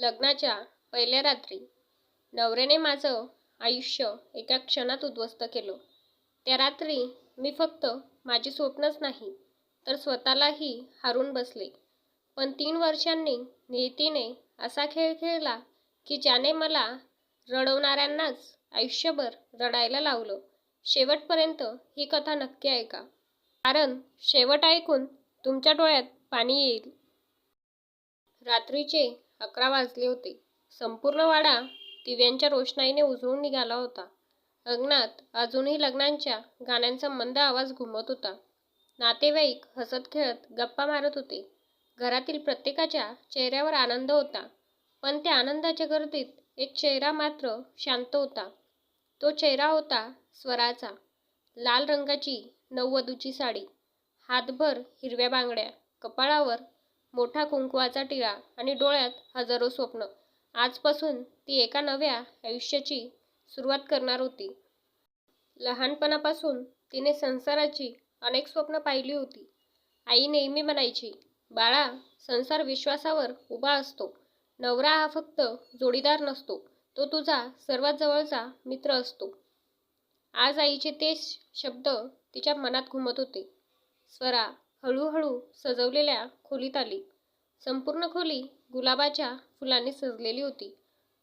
लग्नाच्या पहिल्या रात्री नवऱ्याने माझं आयुष्य एका क्षणात उद्ध्वस्त केलं. त्या रात्री मी फक्त माझी स्वप्नच नाही तर स्वतःलाही हारून बसले. पण 3 वर्षांनी नियतीने असा खेळ खेळला की ज्याने मला रडवणाऱ्यांनाच आयुष्यभर रडायला लावलं. शेवटपर्यंत ही कथा नक्की ऐका, कारण शेवट ऐकून तुमच्या डोळ्यात पाणी येईल. रात्रीचे 11 वाजले होते. संपूर्ण वाडा दिव्यांच्या रोषणाईने उजळून निघाला होता. अंगणात अजूनही लग्नाच्या गाण्यांचा मंद आवाज घुमत होता. नातेवाईक हसत खेळत गप्पा मारत होते. घरातील प्रत्येकाच्या चेहऱ्यावर आनंद होता, पण त्या आनंदाच्या गर्दीत एक चेहरा मात्र शांत होता. तो चेहरा होता स्वराचा. लाल रंगाची नववधूची साडी, हातभर हिरव्या बांगड्या, कपाळावर मोठा कुंकवाचा टिळा आणि डोळ्यात हजारो स्वप्न. आजपासून ती एका नव्या आयुष्याची सुरुवात करणार होती. लहानपणापासून तिने संसाराची अनेक स्वप्न पाहिली होती. आई नेहमी म्हणायची, बाळा, संसार विश्वासावर उभा असतो. नवरा हा फक्त जोडीदार नसतो, तो तुझा सर्वात जवळचा मित्र असतो. आज आईचे तेच शब्द तिच्या मनात घुमत होते. स्वरा हळूहळू सजवलेल्या खोलीत आली. संपूर्ण खोली गुलाबाच्या फुलांनी सजलेली होती.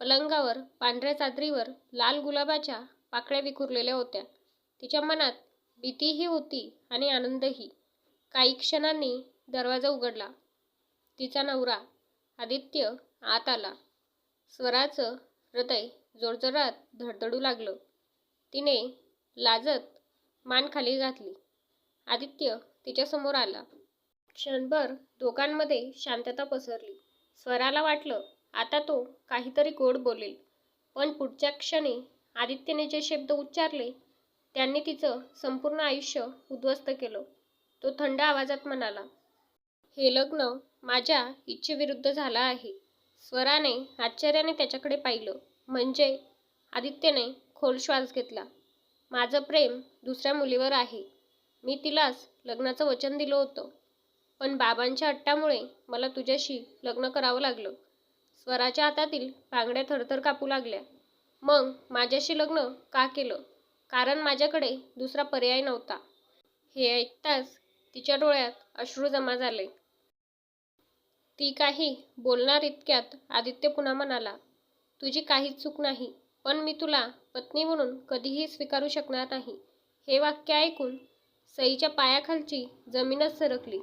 पलंगावर पांढऱ्या चादरीवर लाल गुलाबाच्या पाकळ्या विखुरलेल्या होत्या. तिच्या मनात भीतीही होती आणि आनंदही. काही क्षणांनी दरवाजा उघडला. तिचा नवरा आदित्य आत आला. स्वराचं हृदय जोरजोरात धडधडू लागलं. तिने लाजत मान खाली घातली. आदित्य तिच्यासमोर आला. क्षणभर दोघांमध्ये शांतता पसरली. स्वराला वाटलं आता तो काहीतरी गोड बोलेल, पण पुढच्या क्षणी आदित्यने जे शब्द उच्चारले त्यांनी तिचं संपूर्ण आयुष्य उद्ध्वस्त केलं. तो थंड आवाजात म्हणाला, हे लग्न माझ्या इच्छेविरुद्ध झालं आहे. स्वराने आश्चर्याने त्याच्याकडे पाहिलं. म्हणजे? आदित्यने खोल श्वास घेतला. माझं प्रेम दुसऱ्या मुलीवर आहे. मी तिलाच लग्नाचं वचन दिलं होतं, पण बाबांच्या हट्टामुळे मला तुझ्याशी लग्न करावं लागलं. स्वराच्या हातातील बांगड्या थरथर कापू लागल्या. मग माझ्याशी लग्न का केलं? कारण माझ्याकडे दुसरा पर्याय नव्हता. हे ऐकताच तिच्या डोळ्यात अश्रू जमा झाले. ती काही बोलणार इतक्यात आदित्य पुन्हा म्हणाला, तुझी काहीच चूक नाही, पण मी तुला पत्नी म्हणून कधीही स्वीकारू शकणार नाही. हे वाक्य ऐकून सईच्या पायाखालची जमीनच सरकली.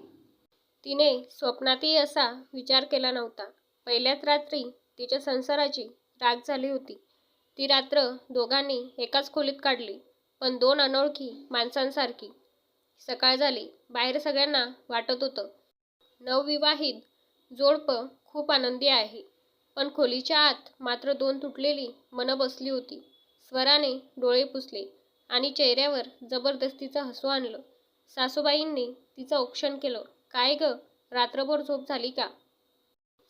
तिने स्वप्नातही असा विचार केला नव्हता. पहिल्याच रात्री तिच्या संसाराची राख झाली होती. ती रात्र दोघांनी एकाच खोलीत काढली, पण 2 अनोळखी माणसांसारखी. सकाळ झाली. बाहेर सगळ्यांना वाटत होतं नवविवाहित जोडपं खूप आनंदी आहे, पण खोलीच्या आत मात्र 2 तुटलेली मनं बसली होती. स्वराने डोळे पुसले आणि चेहऱ्यावर जबरदस्तीचं हसू आणलं. सासूबाईंनी तिचं औक्षण केलं. काय ग, रात्रभर झोप झाली का?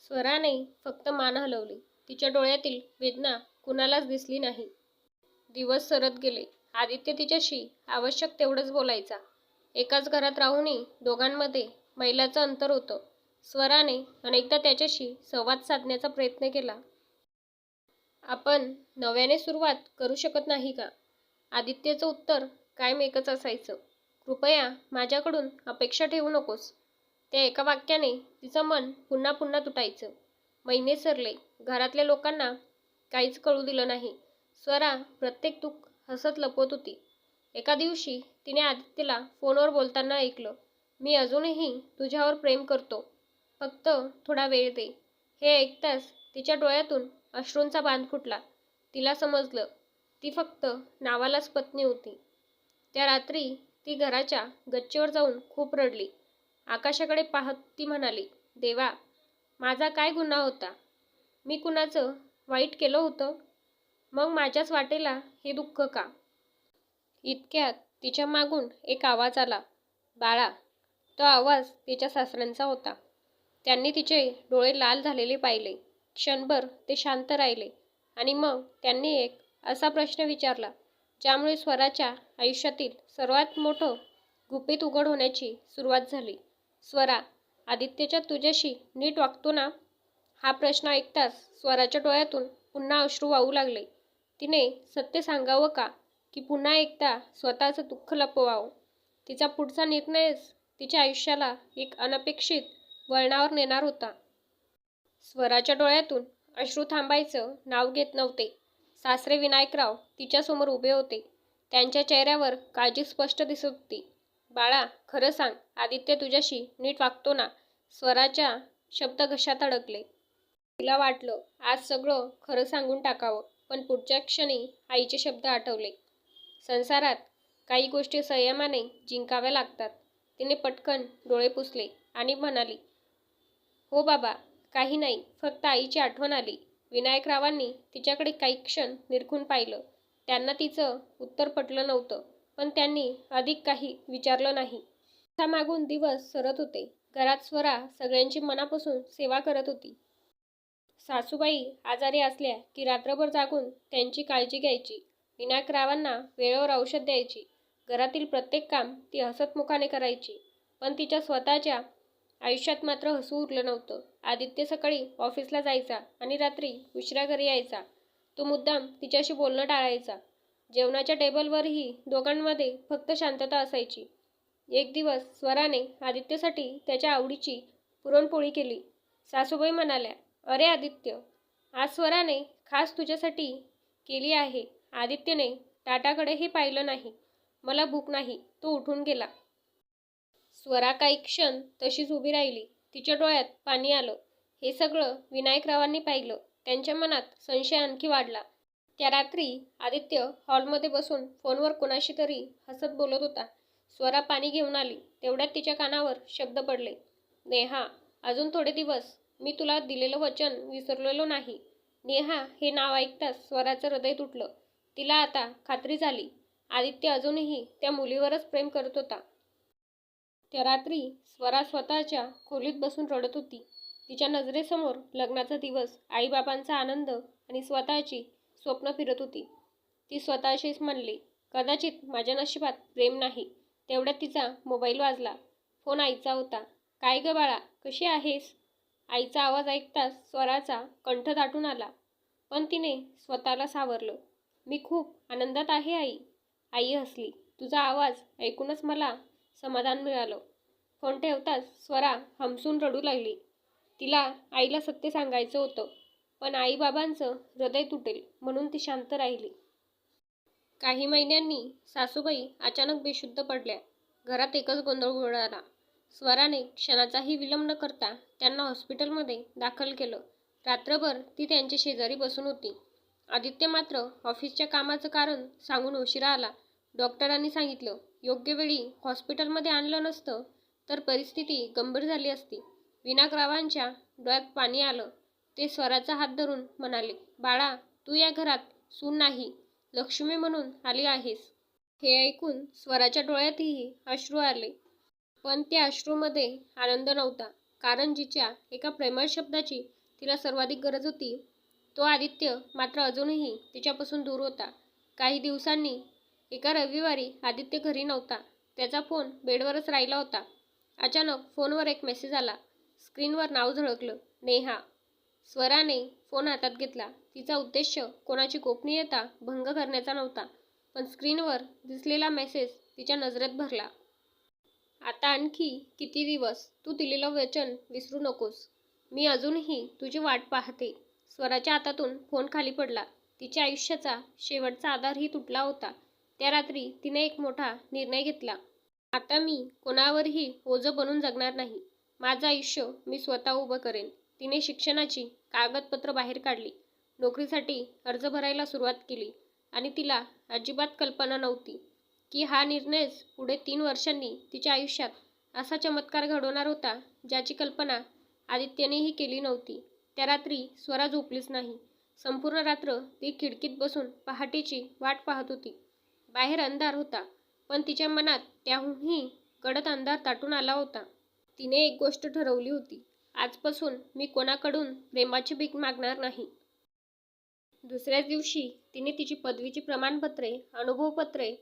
स्वराने फक्त मान हलवली. तिच्या डोळ्यातील वेदना कुणालाच दिसली नाही. दिवस सरत गेले. आदित्य तिच्याशी आवश्यक तेवढंच बोलायचा. एकाच घरात राहूनही दोघांमध्ये मैलाचं अंतर होतं. स्वराने अनेकदा त्याच्याशी संवाद साधण्याचा प्रयत्न केला. आपण नव्याने सुरुवात करू शकत नाही का? आदित्यचं उत्तर कायम एकच असायचं, कृपया माझ्याकडून अपेक्षा ठेवू नकोस. त्या एका वाक्याने तिचं मन पुन्हा पुन्हा तुटायचं. महिने सरले. घरातल्या लोकांना काहीच कळू दिलं नाही. स्वरा प्रत्येक दुःख हसत लपवत होती. एका दिवशी तिने आदित्यला फोनवर बोलताना ऐकलं, मी अजूनही तुझ्यावर प्रेम करतो, फक्त थोडा वेळ दे. हे ऐकताच तिच्या डोळ्यातून अश्रूंचा बांध फुटला. तिला समजलं ती फक्त नावालाच पत्नी होती. त्या रात्री ती घराच्या गच्चीवर जाऊन खूप रडली. आकाशाकडे पाहत ती म्हणाली, देवा, माझा काय गुन्हा होता? मी कुणाचं वाईट केलं होतं? मग माझ्याच वाटेला हे दुःख का? इतक्यात तिच्या मागून एक आवाज आला, बाळा. तो आवाज तिच्या सासऱ्यांचा होता. त्यांनी तिचे डोळे लाल झालेले पाहिले. क्षणभर ते शांत राहिले आणि मग त्यांनी एक असा प्रश्न विचारला ज्यामुळे स्वराच्या आयुष्यातील सर्वात मोठं गुपित उघड होण्याची सुरुवात झाली. स्वरा, आदित्यच्या तुझ्याशी नीट वागतो ना? हा प्रश्न ऐकताच स्वराच्या डोळ्यातून पुन्हा अश्रू वाहू लागले. तिने सत्य सांगावं का, की पुन्हा एकदा स्वतःचं दुःख लपवावं? तिचा पुढचा निर्णयच तिच्या आयुष्याला एक अनपेक्षित वळणावर नेणार होता. स्वराच्या डोळ्यातून अश्रू थांबायचं नाव घेत नव्हते. सासरे विनायकराव तिच्यासमोर उभे होते. त्यांच्या चेहऱ्यावर काळजी स्पष्ट दिसत होती. बाळा, खरं सांग, आदित्य तुझ्याशी नीट वागतो ना? स्वराच्या शब्द घशात अडकले. तिला वाटलं आज सगळं खरं सांगून टाकावं, पण पुढच्या क्षणी आईचे शब्द आठवले. संसारात काही गोष्टी संयमाने जिंकाव्या लागतात. तिने पटकन डोळे पुसले आणि म्हणाली, हो बाबा, काही नाही, फक्त आईची आठवण आली. विनायकरावांनी तिच्याकडे काही क्षण निरखून पाहिलं. त्यांना तिचं उत्तर पटलं नव्हतं, पण त्यांनी अधिक काही विचारलं नाही. दिवसामागून दिवस सरत होते. घरात स्वरा सगळ्यांची मनापासून सेवा करत होती. सासूबाई आजारी असल्या की रात्रभर जागून त्यांची काळजी घ्यायची. विनायकरावांना वेळेवर औषध द्यायची. घरातील प्रत्येक काम ती हसतमुखाने करायची. पण तिच्या स्वतःच्या आयुष्यात मात्र हसू उरलं नव्हतं. आदित्य सकाळी ऑफिसला जायचा आणि रात्री उशिरा घरी यायचा. तो मुद्दाम तिच्याशी बोलणं टाळायचा. जेवणाच्या टेबलवरही दोघांमध्ये फक्त शांतता असायची. एक दिवस स्वराने आदित्यसाठी त्याच्या आवडीची पुरणपोळी केली. सासूबाई म्हणाल्या, अरे आदित्य, आज स्वराने खास तुझ्यासाठी केली आहे. आदित्यने ताटाकडेही पाहिलं नाही. मला भूक नाही, तो उठून गेला. स्वरा काही क्षण तशीच उभी राहिली. तिच्या डोळ्यात पाणी आलं. हे सगळं विनायकरावांनी पाहिलं. त्यांच्या मनात संशय आणखी वाढला. त्या रात्री आदित्य हॉलमध्ये बसून फोनवर कोणाशी तरी हसत बोलत होता. स्वरा पाणी घेऊन आली. तेवढ्यात तिच्या कानावर शब्द पडले, नेहा, अजून थोडे दिवस. मी तुला दिलेलं वचन विसरलेलो नाही. नेहा हे नाव ऐकताच स्वराचं हृदय तुटलं. तिला आता खात्री झाली, आदित्य अजूनही त्या मुलीवरच प्रेम करत होता. त्या रात्री स्वरा स्वतःच्या खोलीत बसून रडत होती. तिच्या नजरेसमोर लग्नाचा दिवस, आईबाबांचा आनंद आणि स्वतःची स्वप्न फिरत होती. ती स्वतःशीच म्हणली, कदाचित माझ्या नशिबात प्रेम नाही. तेवढ्यात तिचा मोबाईल वाजला. फोन आईचा होता. काय ग बाळा, कशी आहेस? आईचा आवाज ऐकताच स्वराचा कंठ दाटून आला. पण तिने स्वतःला सावरलं. मी खूप आनंदात आहे आई. आई हसली. तुझा आवाज ऐकूनच मला समाधान मिळालं. फोन ठेवताच स्वरा हमसून रडू लागली. तिला आईला सत्य सांगायचं होतं, पण आईबाबांचं हृदय तुटेल म्हणून ती शांत राहिली. काही महिन्यांनी सासूबाई अचानक बेशुद्ध पडल्या. घरात एकच गोंधळ उडाला. स्वराने क्षणाचाही विलंब न करता त्यांना हॉस्पिटलमध्ये दाखल केलं. रात्रभर ती त्यांच्या शेजारी बसून होती. आदित्य मात्र ऑफिसच्या कामाचं कारण सांगून उशिरा आला. डॉक्टरांनी सांगितलं, योग्य वेळी हॉस्पिटलमध्ये आणलं नसतं तर परिस्थिती गंभीर झाली असती. विनायकरावांच्या डोळ्यात पाणी आलं. ते स्वराचा हात धरून म्हणाले, बाळा, तू या घरात सून नाही, लक्ष्मी म्हणून आली आहेस. हे ऐकून स्वराच्या डोळ्यातही अश्रू आले. पण त्या अश्रूमध्ये आनंद नव्हता. कारण जिच्या एका प्रेमळ शब्दाची तिला सर्वाधिक गरज होती, तो आदित्य मात्र अजूनही तिच्यापासून दूर होता. काही दिवसांनी एका रविवारी आदित्य घरी नव्हता. त्याचा फोन बेडवरच राहिला होता. अचानक फोनवर एक मेसेज आला. स्क्रीनवर नाव झळकलं, नेहा. स्वराने फोन हातात घेतला. तिचा उद्देश कोणाची गोपनीयता भंग करण्याचा नव्हता, पण स्क्रीनवर दिसलेला मेसेज तिच्या नजरेत भरला. आता आणखी किती दिवस तू दिलेलं वचन विसरू नकोस. मी अजूनही तुझी वाट पाहते. स्वराच्या हातातून फोन खाली पडला. तिच्या आयुष्याचा शेवटचा आधारही तुटला होता. त्या रात्री तिने एक मोठा निर्णय घेतला. आता मी कोणावरही ओझं बनून जगणार नाही. माझं आयुष्य मी स्वतः उभं करेन. तिने शिक्षणाची कागदपत्र बाहेर काढली. नोकरीसाठी अर्ज भरायला सुरुवात केली. आणि तिला अजिबात कल्पना नव्हती की हा निर्णयच पुढे 3 वर्षांनी तिच्या आयुष्यात असा चमत्कार घडवणार होता, ज्याची कल्पना आदित्यनेही केली नव्हती. त्या रात्री स्वरा झोपलीच नाही. संपूर्ण रात्र ती खिडकीत बसून पहाटेची वाट पाहत होती. बाहेर अंधार होता, पण तिच्या मनात त्याहूनही गडद अंधार दाटून आला होता. तिने एक गोष्ट ठरवली होती, आजपासून मी कोणाकडून प्रेमाची भीक मागणार नाही. दुसऱ्याच दिवशी तिने तिची पदवीची प्रमाणपत्रे, अनुभवपत्रे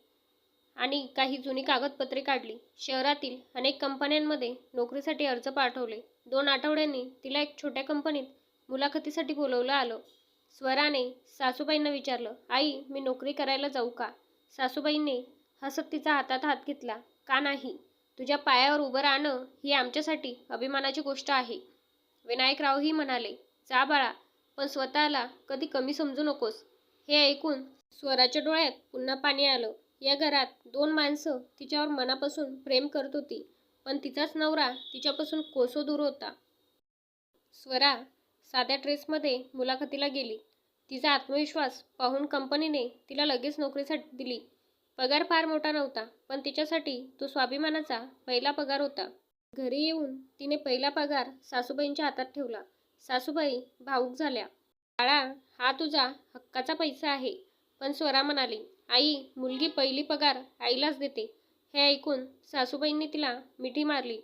आणि काही जुनी कागदपत्रे काढली. शहरातील अनेक कंपन्यांमध्ये नोकरीसाठी अर्ज पाठवले. 2 आठवड्यांनी तिला एक छोट्या कंपनीत मुलाखतीसाठी बोलवलं आलं. स्वराने सासूबाईंना विचारलं, आई मी नोकरी करायला जाऊ का? सासूबाईंनी हसत तिचा हातात हात घेतला. का नाही? तुझ्या पायावर उभं राहणं ही आमच्यासाठी अभिमानाची गोष्ट आहे. विनायकरावही म्हणाले, जा बाळा, पण स्वतःला कधी कमी समजू नकोस. हे ऐकून स्वराच्या डोळ्यात पुन्हा पाणी आलं. या घरात 2 माणसं तिच्यावर मनापासून प्रेम करत होती, पण तिचाच नवरा तिच्यापासून कोसो दूर होता. स्वरा साध्या ड्रेसमध्ये मुलाखतीला गेली. तिचा आत्मविश्वास पाहून कंपनीने तिला लगेच नोकरीसाठी दिली. पगार फार मोठा नव्हता, पण तिच्यासाठी तो स्वाभिमानाचा पहिला पगार होता. घरी येऊन तिने पहिला पगार सासूबाईंच्या हातात ठेवला. सासूबाई भावूक झाल्या. बाळा, हा तुझा हक्काचा पैसा आहे. पण स्वरा म्हणाली, आई, मुलगी पहिली पगार आईलाच देते. हे ऐकून सासूबाईंनी तिला मिठी मारली.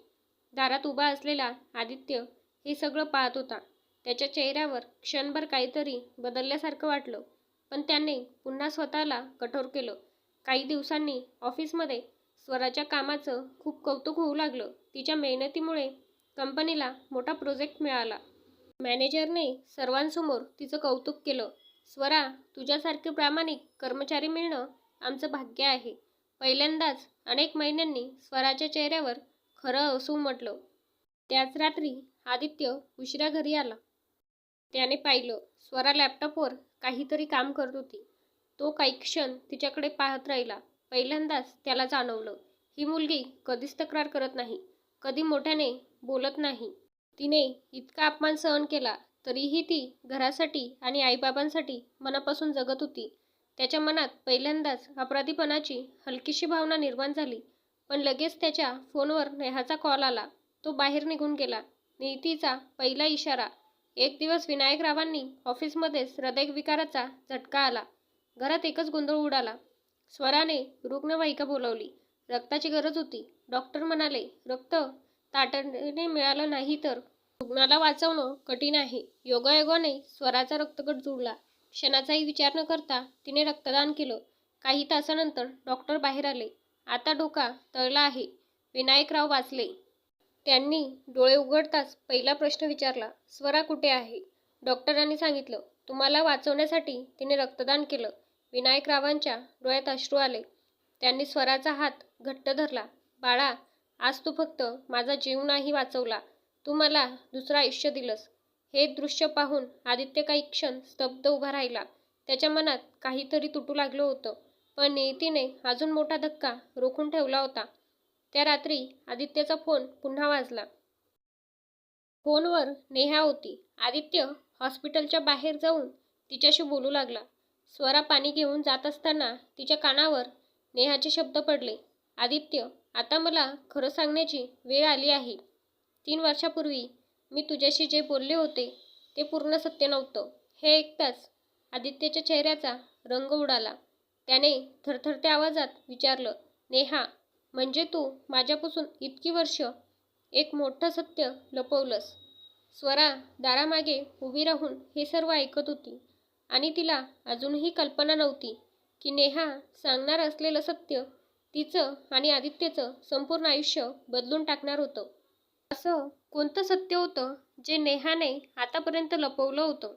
दारात उभा असलेला आदित्य हे सगळं पाहत होता. त्याच्या चेहऱ्यावर क्षणभर काहीतरी बदलल्यासारखं वाटलं, पण त्याने पुन्हा स्वतःला कठोर केलं. काही दिवसांनी ऑफिसमध्ये स्वराच्या कामाचं खूप कौतुक होऊ लागलं. तिच्या मेहनतीमुळे कंपनीला मोठा प्रोजेक्ट मिळाला. मॅनेजरने सर्वांसमोर तिचं कौतुक केलं. स्वरा, तुझ्यासारखे प्रामाणिक कर्मचारी मिळणं आमचं भाग्य आहे. पहिल्यांदाच अनेक महिन्यांनी स्वराच्या चेहऱ्यावर खरं हसू उमटलं. त्याच रात्री आदित्य उशिरा घरी आला. त्याने पाहिलं, स्वरा लॅपटॉपवर काहीतरी काम करत होती. तो काही क्षण तिच्याकडे पाहत राहिला. पहिल्यांदाच त्याला जाणवलं, ही मुलगी कधीच तक्रार करत नाही, कधी मोठ्याने बोलत नाही. तिने इतका अपमान सहन केला, तरीही ती घरासाठी आणि आईबाबांसाठी मनापासून जगत होती. त्याच्या मनात पहिल्यांदाच अपराधीपणाची हलकीशी भावना निर्माण झाली. पण लगेच त्याच्या फोनवर नेहाचा कॉल आला. तो बाहेर निघून गेला. नीतीचा पहिला इशारा. एक दिवस विनायकरावांनी ऑफिसमध्येच हृदयविकाराचा झटका आला. घरात एकच गोंधळ उडाला. स्वराने रुग्णवाहिका बोलावली. रक्ताची गरज होती. डॉक्टर म्हणाले, रक्त तातडीने मिळालं नाही तर रुग्णाला वाचवणं कठीण आहे. योगायोगाने स्वराचा रक्तगट जुळला. क्षणाचाही विचार न करता तिने रक्तदान केलं. काही तासानंतर डॉक्टर बाहेर आले. आता डोका तळला आहे. विनायकराव वाचले. त्यांनी डोळे उघडताच पहिला प्रश्न विचारला, स्वरा कुठे आहे? डॉक्टरांनी सांगितलं, तुम्हाला वाचवण्यासाठी तिने रक्तदान केलं. विनायकरावांच्या डोळ्यात अश्रू आले. त्यांनी स्वराचा हात घट्ट धरला. बाळा, आज तू फक्त माझा जीव नाही वाचवला, तू मला दुसरं आयुष्य दिलंस. हे दृश्य पाहून आदित्य काही क्षण स्तब्ध उभा राहिला. त्याच्या मनात काहीतरी तुटू लागलं होतं, पण नियतीने अजून मोठा धक्का रोखून ठेवला होता. त्या रात्री आदित्यचा फोन पुन्हा वाजला. फोनवर नेहा होती. आदित्य हॉस्पिटलच्या बाहेर जाऊन तिच्याशी बोलू लागला. स्वरा पाणी घेऊन जात असताना तिच्या कानावर नेहाचे शब्द पडले, आदित्य, आता मला खरं सांगण्याची वेळ आली आहे. 3 वर्षापूर्वी मी तुझ्याशी जे बोलले होते ते पूर्ण सत्य नव्हतं. हे ऐकताच आदित्यच्या चेहऱ्याचा रंग उडाला. त्याने थरथरत्या आवाजात विचारलं, नेहा, म्हणजे तू माझ्यापासून इतकी वर्ष एक मोठं सत्य लपवलंस? स्वरा दारामागे उभी राहून हे सर्व ऐकत होती आणि तिला अजूनही कल्पना नव्हती की नेहा सांगणार असलेलं सत्य तिचं आणि आदित्यचं संपूर्ण आयुष्य बदलून टाकणार होतं. असं कोणतं सत्य होतं जे नेहाने आतापर्यंत लपवलं होतं?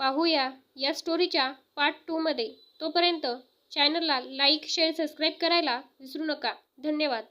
पाहूया या स्टोरीच्या पार्ट 2 मध्ये. तोपर्यंत चॅनलला लाईक, शेअर, सबस्क्राईब करायला विसरू नका. धन्यवाद.